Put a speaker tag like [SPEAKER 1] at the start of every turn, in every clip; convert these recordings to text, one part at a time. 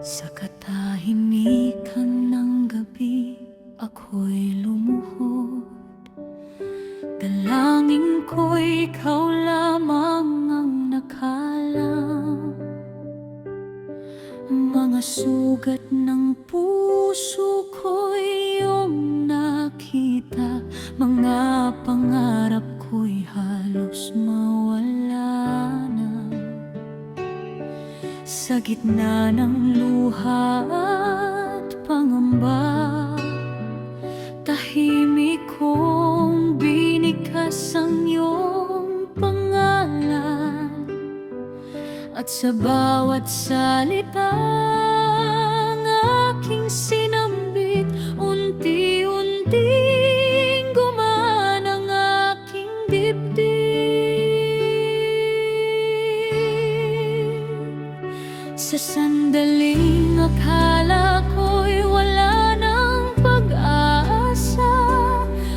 [SPEAKER 1] Sa katahimikan ng gabi, ako'y lumuhod. Dalangin ko'y ikaw lamang ang nakalam. Mga sugat ng puso ko'y iyong nakita. Mga pangarap ko'y halos mawala na. Sa gitna ng luha at pangamba, tahimik kong binikas ang iyong pangalan. At sa bawat salitang aking sinambit, unti-unting gumaan ang aking dibdib. Sa sandaling akala ko'y wala ng pag-asa,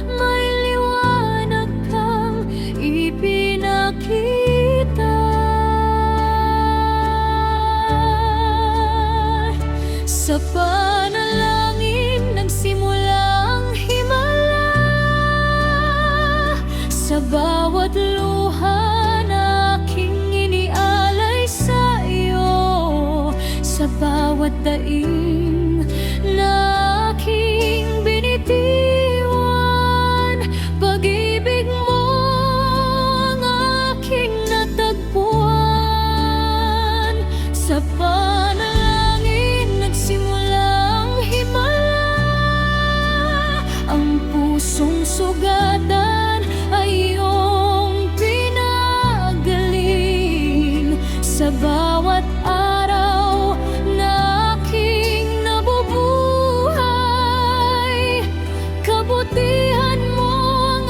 [SPEAKER 1] may liwanag kang ipinakita. Sa panalangin nagsimula ang himala. Sa bawat luha na aking inialay sa iyo, sa bawat daing na aking binitiwan, pag-ibig mo ang aking natagpuan. Sa panalangin nagsimula ang himala. Ang pusong sugatan ay iyong pinagaling. Sa bawat araw na aking nabubuhay, kabutihan mo ang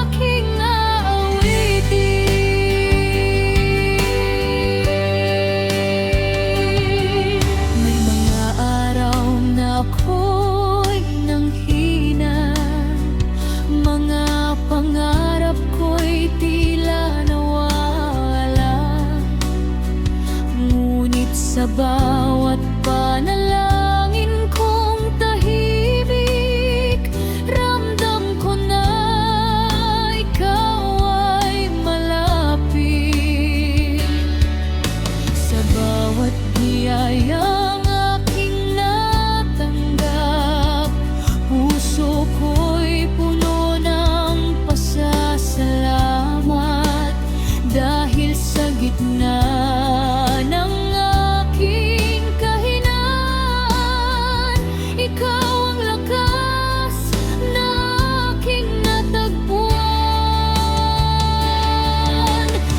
[SPEAKER 1] aking aawitin. May mga araw na ako'y nanghina, mga pangarap ko'y tila nawala. Ngunit sa bawat panalangin kong tahimik, ramdam ko na ikaw ay malapit. Sa bawat biyayang aking natanggap, puso ko'y puno ng pasasalamat. Dahil sa gitna ng aking kahinaan, ikaw ang lakas na aking natagpuan.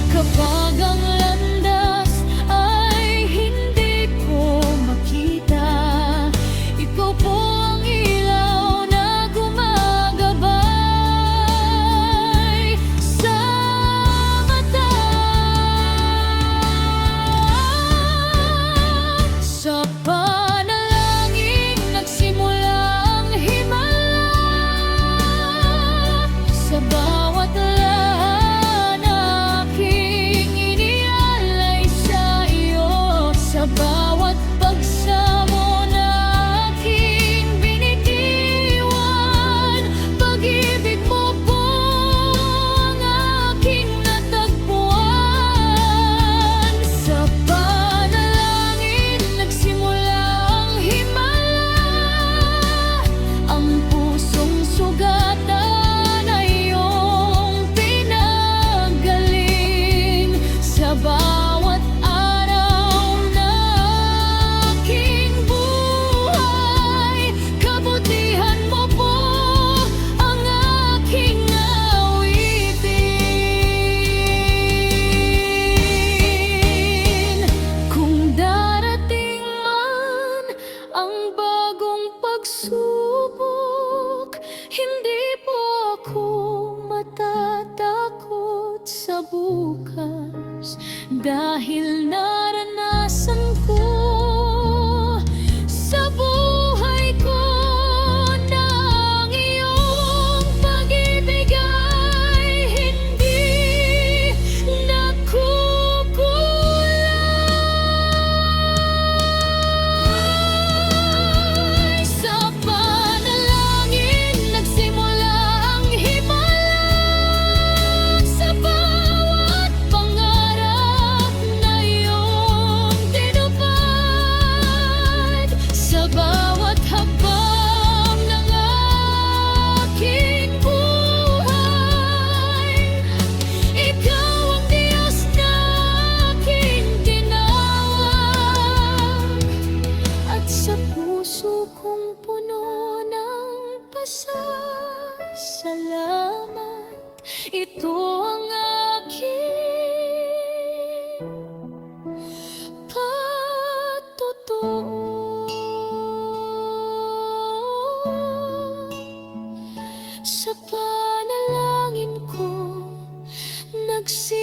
[SPEAKER 1] Kapag ang landas ay hindi ko saksi